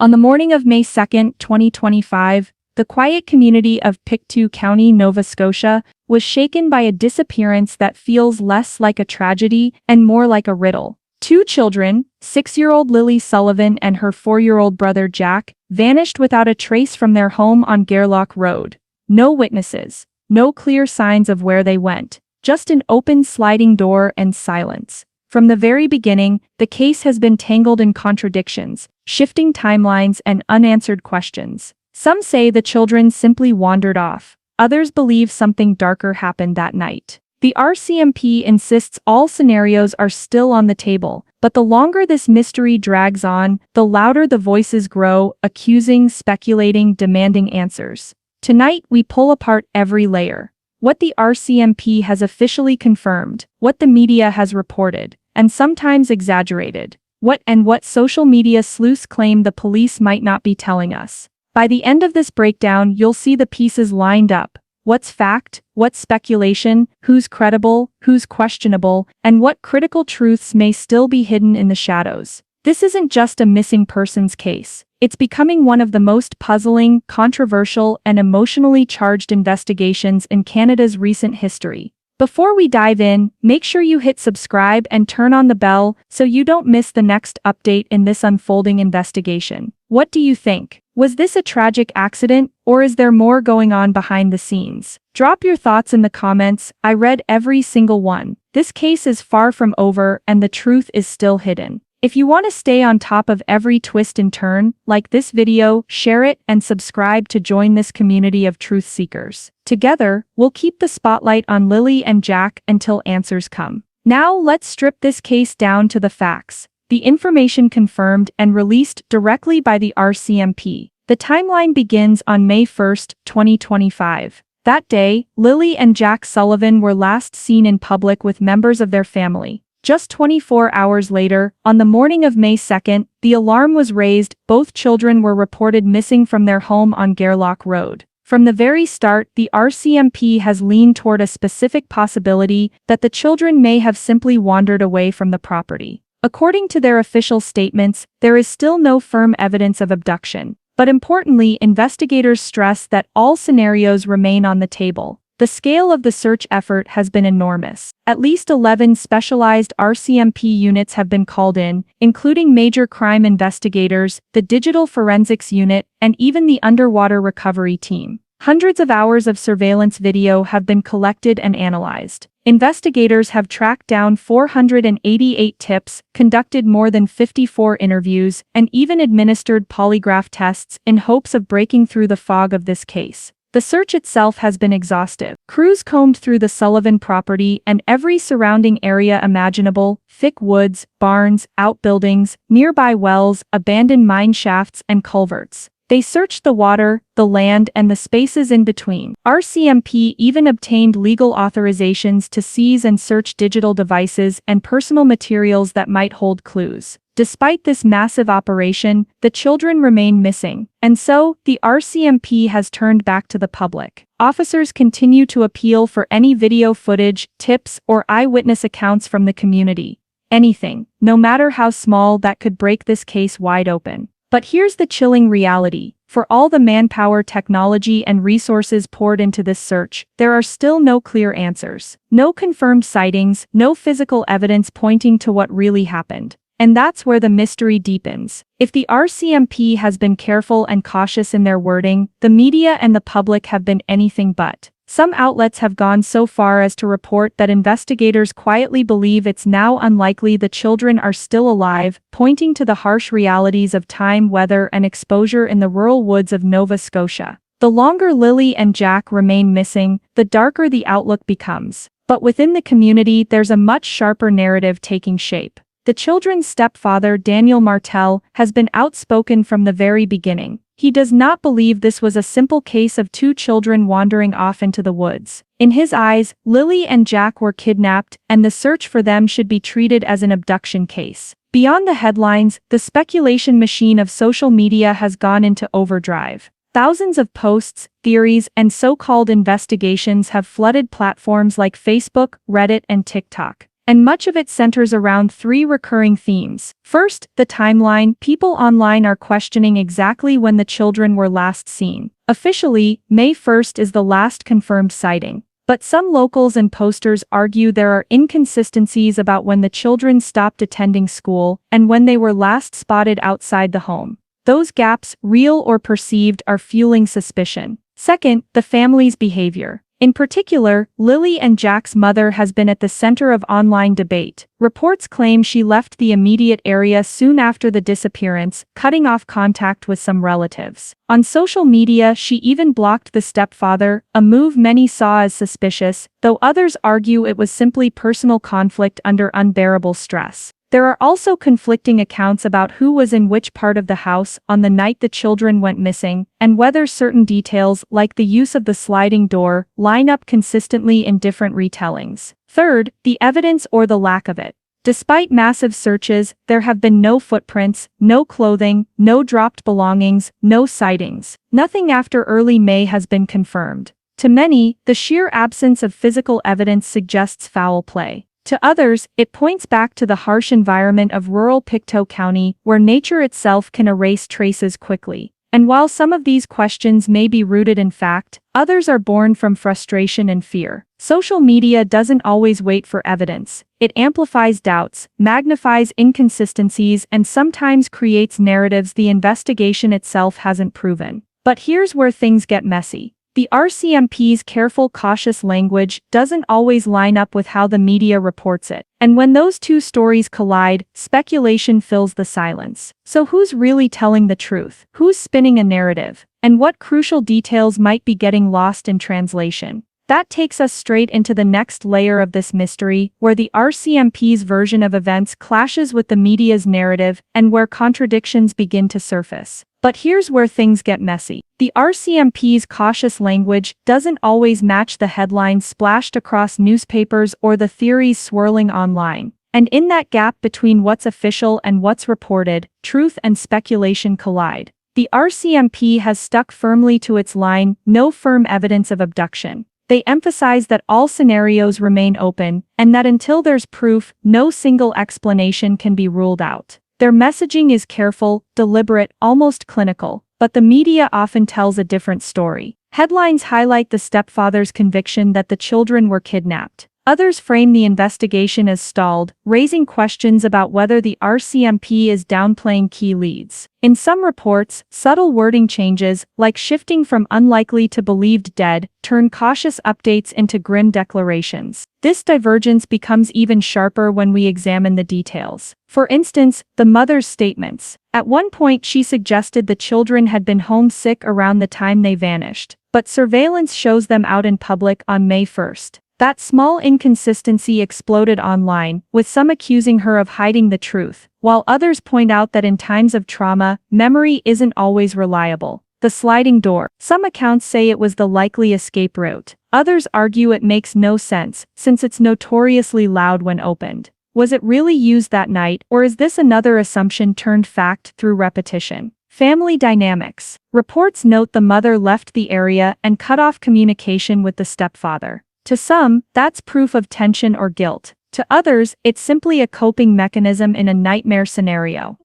On the morning of May 2, 2025, the quiet community of Pictou County, Nova Scotia, was shaken by a disappearance that feels less like a tragedy and more like a riddle. Two children, 6-year-old Lilly Sullivan and her 4-year-old brother Jack, vanished without a trace from their home on Gearlock Road. No witnesses, no clear signs of where they went, just an open sliding door and silence. From the very beginning, the case has been tangled in contradictions, shifting timelines and unanswered questions. Some say the children simply wandered off. Others believe something darker happened that night. The RCMP insists all scenarios are still on the table, but the longer this mystery drags on, the louder the voices grow, accusing, speculating, demanding answers. Tonight we pull apart every layer. What the RCMP has officially confirmed, what the media has reported, and sometimes exaggerated, what social media sleuths claim the police might not be telling us. By the end of this breakdown, you'll see the pieces lined up. What's fact, what's speculation, who's credible, who's questionable, and what critical truths may still be hidden in the shadows. This isn't just a missing persons case. It's becoming one of the most puzzling, controversial, and emotionally charged investigations in Canada's recent history. Before we dive in, make sure you hit subscribe and turn on the bell so you don't miss the next update in this unfolding investigation. What do you think? Was this a tragic accident, or is there more going on behind the scenes? Drop your thoughts in the comments. I read every single one. This case is far from over and the truth is still hidden. If you want to stay on top of every twist and turn, like this video, share it, and subscribe to join this community of truth seekers. Together, we'll keep the spotlight on Lilly and Jack until answers come. Now let's strip this case down to the facts. The information confirmed and released directly by the RCMP. The timeline begins on May 1, 2025. That day, Lilly and Jack Sullivan were last seen in public with members of their family. Just 24 hours later, on the morning of May 2, the alarm was raised. Both children were reported missing from their home on Gearlock Road. From the very start, the RCMP has leaned toward a specific possibility that the children may have simply wandered away from the property. According to their official statements, there is still no firm evidence of abduction. But importantly, investigators stress that all scenarios remain on the table. The scale of the search effort has been enormous. At least 11 specialized RCMP units have been called in, including major crime investigators, the Digital Forensics Unit, and even the Underwater Recovery Team. Hundreds of hours of surveillance video have been collected and analyzed. Investigators have tracked down 488 tips, conducted more than 54 interviews, and even administered polygraph tests in hopes of breaking through the fog of this case. The search itself has been exhaustive. Crews combed through the Sullivan property and every surrounding area imaginable: thick woods, barns, outbuildings, nearby wells, abandoned mine shafts, and culverts. They searched the water, the land, and the spaces in between. RCMP even obtained legal authorizations to seize and search digital devices and personal materials that might hold clues. Despite this massive operation, the children remain missing, and so, the RCMP has turned back to the public. Officers continue to appeal for any video footage, tips, or eyewitness accounts from the community. Anything, no matter how small, that could break this case wide open. But here's the chilling reality. For all the manpower, technology, and resources poured into this search, there are still no clear answers. No confirmed sightings, no physical evidence pointing to what really happened. And that's where the mystery deepens. If the RCMP has been careful and cautious in their wording, the media and the public have been anything but. Some outlets have gone so far as to report that investigators quietly believe it's now unlikely the children are still alive, pointing to the harsh realities of time, weather, and exposure in the rural woods of Nova Scotia. The longer Lilly and Jack remain missing, the darker the outlook becomes. But within the community, there's a much sharper narrative taking shape. The children's stepfather, Daniel Martel, has been outspoken from the very beginning. He does not believe this was a simple case of two children wandering off into the woods. In his eyes, Lilly and Jack were kidnapped, and the search for them should be treated as an abduction case. Beyond the headlines, the speculation machine of social media has gone into overdrive. Thousands of posts, theories, and so-called investigations have flooded platforms like Facebook, Reddit, and TikTok. and much of it centers around three recurring themes. First, the timeline. People online are questioning exactly when the children were last seen. Officially, May 1st is the last confirmed sighting. But some locals and posters argue there are inconsistencies about when the children stopped attending school and when they were last spotted outside the home. Those gaps, real or perceived, are fueling suspicion. Second, the family's behavior. In particular, Lilly and Jack's mother has been at the center of online debate. Reports claim she left the immediate area soon after the disappearance, cutting off contact with some relatives. On social media, she even blocked the stepfather, a move many saw as suspicious, though others argue it was simply personal conflict under unbearable stress. There are also conflicting accounts about who was in which part of the house on the night the children went missing, and whether certain details, like the use of the sliding door, line up consistently in different retellings. Third, the evidence or the lack of it. Despite massive searches, there have been no footprints, no clothing, no dropped belongings, no sightings. Nothing after early May has been confirmed. To many, the sheer absence of physical evidence suggests foul play. To others, it points back to the harsh environment of rural Pictou County, where nature itself can erase traces quickly. And while some of these questions may be rooted in fact, others are born from frustration and fear. Social media doesn't always wait for evidence. It amplifies doubts, magnifies inconsistencies, and sometimes creates narratives the investigation itself hasn't proven. But here's where things get messy. The RCMP's careful, cautious language doesn't always line up with how the media reports it. And when those two stories collide, speculation fills the silence. So who's really telling the truth? Who's spinning a narrative? And what crucial details might be getting lost in translation? That takes us straight into the next layer of this mystery, where the RCMP's version of events clashes with the media's narrative, and where contradictions begin to surface. But here's where things get messy. The RCMP's cautious language doesn't always match the headlines splashed across newspapers or the theories swirling online. And in that gap between what's official and what's reported, truth and speculation collide. The RCMP has stuck firmly to its line, no firm evidence of abduction. They emphasize that all scenarios remain open, and that until there's proof, no single explanation can be ruled out. Their messaging is careful, deliberate, almost clinical, but the media often tells a different story. Headlines highlight the stepfather's conviction that the children were kidnapped. Others frame the investigation as stalled, raising questions about whether the RCMP is downplaying key leads. In some reports, subtle wording changes, like shifting from unlikely to believed dead, turn cautious updates into grim declarations. This divergence becomes even sharper when we examine the details. For instance, the mother's statements. At one point she suggested the children had been homesick around the time they vanished, but surveillance shows them out in public on May 1st. That small inconsistency exploded online, with some accusing her of hiding the truth, while others point out that in times of trauma, memory isn't always reliable. The sliding door. Some accounts say it was the likely escape route. Others argue it makes no sense, since it's notoriously loud when opened. Was it really used that night, or is this another assumption turned fact through repetition? Family dynamics. Reports note the mother left the area and cut off communication with the stepfather. To some, that's proof of tension or guilt. To others, it's simply a coping mechanism in a nightmare scenario.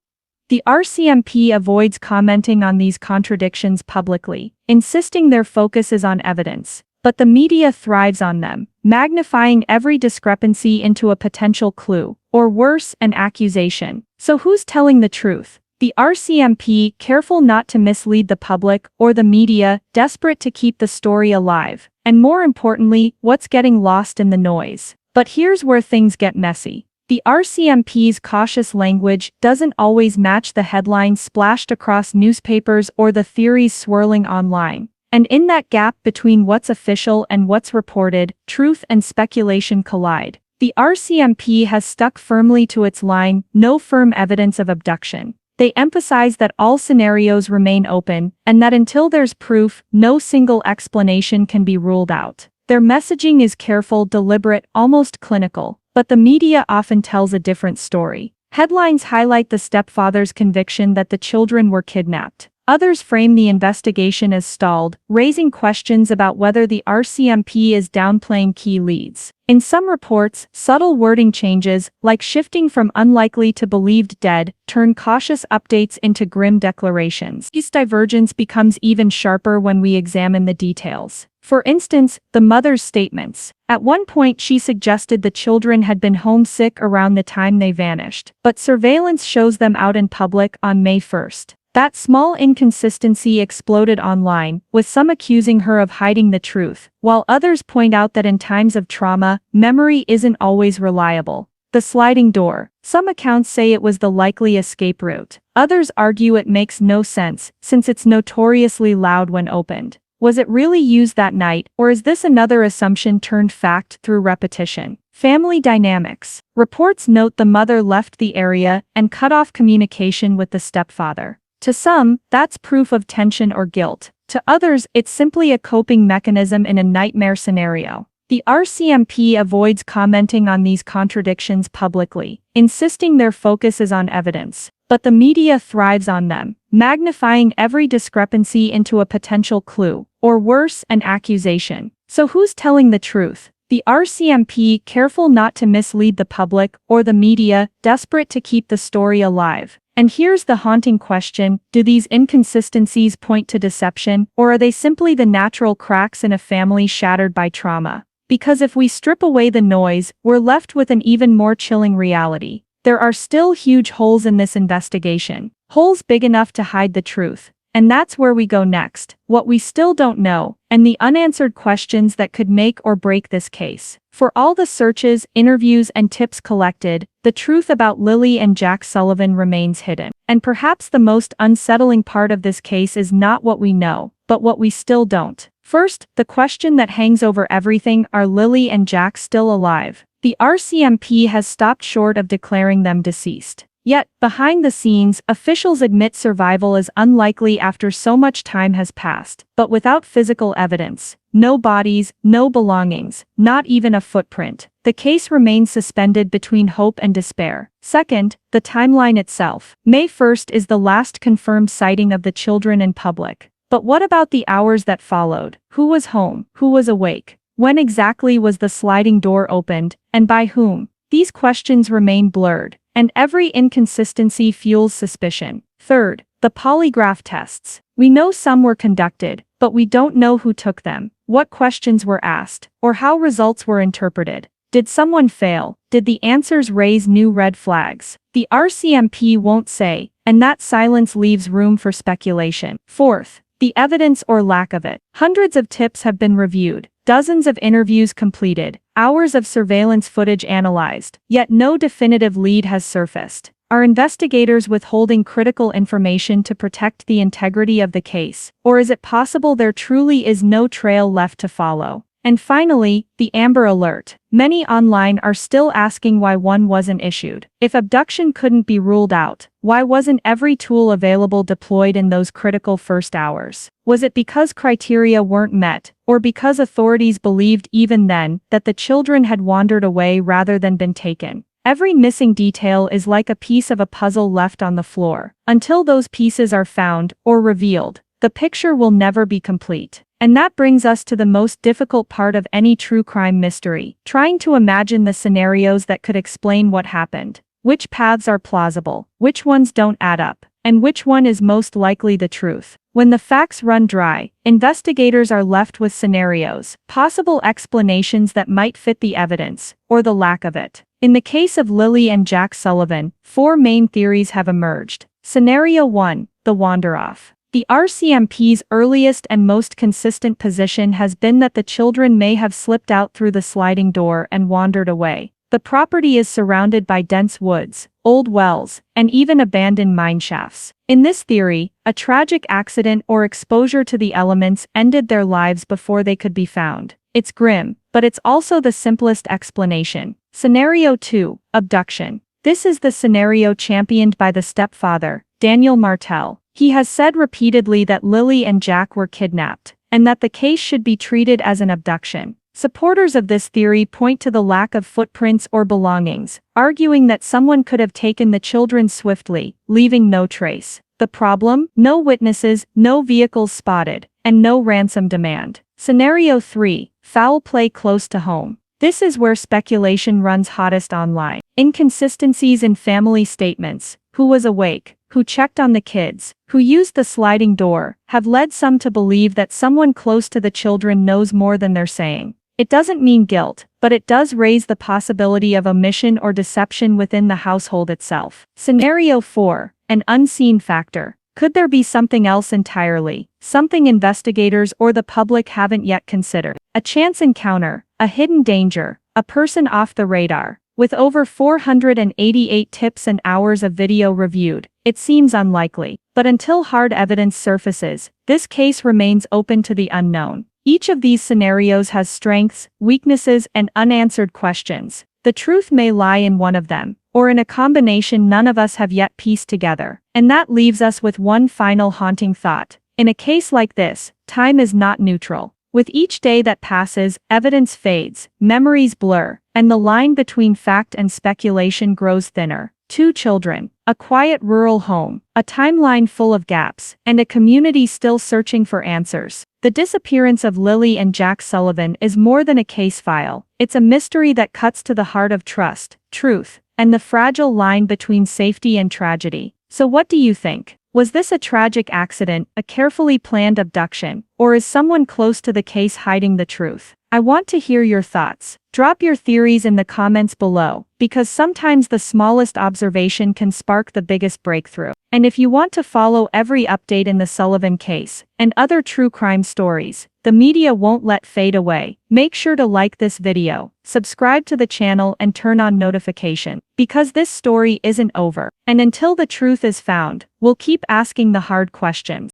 The RCMP avoids commenting on these contradictions publicly, insisting their focus is on evidence. But the media thrives on them, magnifying every discrepancy into a potential clue, or worse, an accusation. So who's telling the truth? The RCMP, careful not to mislead the public, or the media, desperate to keep the story alive? And more importantly, what's getting lost in the noise? But here's where things get messy. The RCMP's cautious language doesn't always match the headlines splashed across newspapers or the theories swirling online. And in that gap between what's official and what's reported, truth and speculation collide. The RCMP has stuck firmly to its line, no firm evidence of abduction. They emphasize that all scenarios remain open, and that until there's proof, no single explanation can be ruled out. Their messaging is careful, deliberate, almost clinical, but the media often tells a different story. Headlines highlight the stepfather's conviction that the children were kidnapped. Others frame the investigation as stalled, raising questions about whether the RCMP is downplaying key leads. In some reports, subtle wording changes, like shifting from unlikely to believed dead, turn cautious updates into grim declarations. This divergence becomes even sharper when we examine the details. For instance, the mother's statements. At one point she suggested the children had been homesick around the time they vanished, but surveillance shows them out in public on May 1st. That small inconsistency exploded online, with some accusing her of hiding the truth, while others point out that in times of trauma, memory isn't always reliable. The sliding door. Some accounts say it was the likely escape route. Others argue it makes no sense, since it's notoriously loud when opened. Was it really used that night, or is this another assumption turned fact through repetition? Family dynamics. Reports note the mother left the area and cut off communication with the stepfather. To some, that's proof of tension or guilt. To others, it's simply a coping mechanism in a nightmare scenario. The RCMP avoids commenting on these contradictions publicly, insisting their focus is on evidence. But the media thrives on them, magnifying every discrepancy into a potential clue, or worse, an accusation. So who's telling the truth? The RCMP, careful not to mislead the public, or the media, desperate to keep the story alive? And here's the haunting question: do these inconsistencies point to deception, or are they simply the natural cracks in a family shattered by trauma? Because if we strip away the noise, we're left with an even more chilling reality. There are still huge holes in this investigation, holes big enough to hide the truth. And that's where we go next, what we still don't know, and the unanswered questions that could make or break this case. For all the searches, interviews, and tips collected, the truth about Lilly and Jack Sullivan remains hidden. And perhaps the most unsettling part of this case is not what we know, but what we still don't. First, the question that hangs over everything: are Lilly and Jack still alive? The RCMP has stopped short of declaring them deceased. Yet, behind the scenes, officials admit survival is unlikely after so much time has passed. But without physical evidence, no bodies, no belongings, not even a footprint, the case remains suspended between hope and despair. Second, the timeline itself. May 1st is the last confirmed sighting of the children in public. But what about the hours that followed? Who was home? Who was awake? When exactly was the sliding door opened, and by whom? These questions remain blurred, and every inconsistency fuels suspicion. Third, the polygraph tests. We know some were conducted, but we don't know who took them, what questions were asked, or how results were interpreted. Did someone fail? Did the answers raise new red flags? The RCMP won't say, and that silence leaves room for speculation. Fourth, the evidence or lack of it. Hundreds of tips have been reviewed, dozens of interviews completed, hours of surveillance footage analyzed, yet no definitive lead has surfaced. Are investigators withholding critical information to protect the integrity of the case, or is it possible there truly is no trail left to follow? And finally, the Amber Alert. Many online are still asking why one wasn't issued. If abduction couldn't be ruled out, why wasn't every tool available deployed in those critical first hours? Was it because criteria weren't met, or because authorities believed even then that the children had wandered away rather than been taken? Every missing detail is like a piece of a puzzle left on the floor. Until those pieces are found, or revealed, the picture will never be complete. And that brings us to the most difficult part of any true crime mystery: trying to imagine the scenarios that could explain what happened. Which paths are plausible? Which ones don't add up? And which one is most likely the truth? When the facts run dry, investigators are left with scenarios, possible explanations that might fit the evidence, or the lack of it. In the case of Lilly and Jack Sullivan, 4 main theories have emerged. Scenario 1, the wander-off. The RCMP's earliest and most consistent position has been that the children may have slipped out through the sliding door and wandered away. The property is surrounded by dense woods, old wells, and even abandoned mine shafts. In this theory, a tragic accident or exposure to the elements ended their lives before they could be found. It's grim, but it's also the simplest explanation. Scenario 2, abduction. This is the scenario championed by the stepfather, Daniel Martel. He has said repeatedly that Lilly and Jack were kidnapped, and that the case should be treated as an abduction. Supporters of this theory point to the lack of footprints or belongings, arguing that someone could have taken the children swiftly, leaving no trace. The problem? No witnesses, no vehicles spotted, and no ransom demand. Scenario 3. Foul play close to home. This is where speculation runs hottest online. Inconsistencies in family statements, who was awake, who checked on the kids, who used the sliding door, have led some to believe that someone close to the children knows more than they're saying. It doesn't mean guilt, but it does raise the possibility of omission or deception within the household itself. Scenario 4. An unseen factor. Could there be something else entirely, something investigators or the public haven't yet considered? A chance encounter, a hidden danger, a person off the radar. With over 488 tips and hours of video reviewed, it seems unlikely. But until hard evidence surfaces, this case remains open to the unknown. Each of these scenarios has strengths, weaknesses, and unanswered questions. The truth may lie in one of them, or in a combination none of us have yet pieced together. And that leaves us with one final haunting thought. In a case like this, time is not neutral. With each day that passes, evidence fades, memories blur, and the line between fact and speculation grows thinner. 2 children, a quiet rural home, a timeline full of gaps, and a community still searching for answers. The disappearance of Lilly and Jack Sullivan is more than a case file. It's a mystery that cuts to the heart of trust, truth, and the fragile line between safety and tragedy. So what do you think? Was this a tragic accident, a carefully planned abduction, or is someone close to the case hiding the truth? I want to hear your thoughts. Drop your theories in the comments below, because sometimes the smallest observation can spark the biggest breakthrough. And if you want to follow every update in the Sullivan case, and other true crime stories, the media won't let fade away, make sure to like this video, subscribe to the channel and turn on notification, because this story isn't over. And until the truth is found, we'll keep asking the hard questions.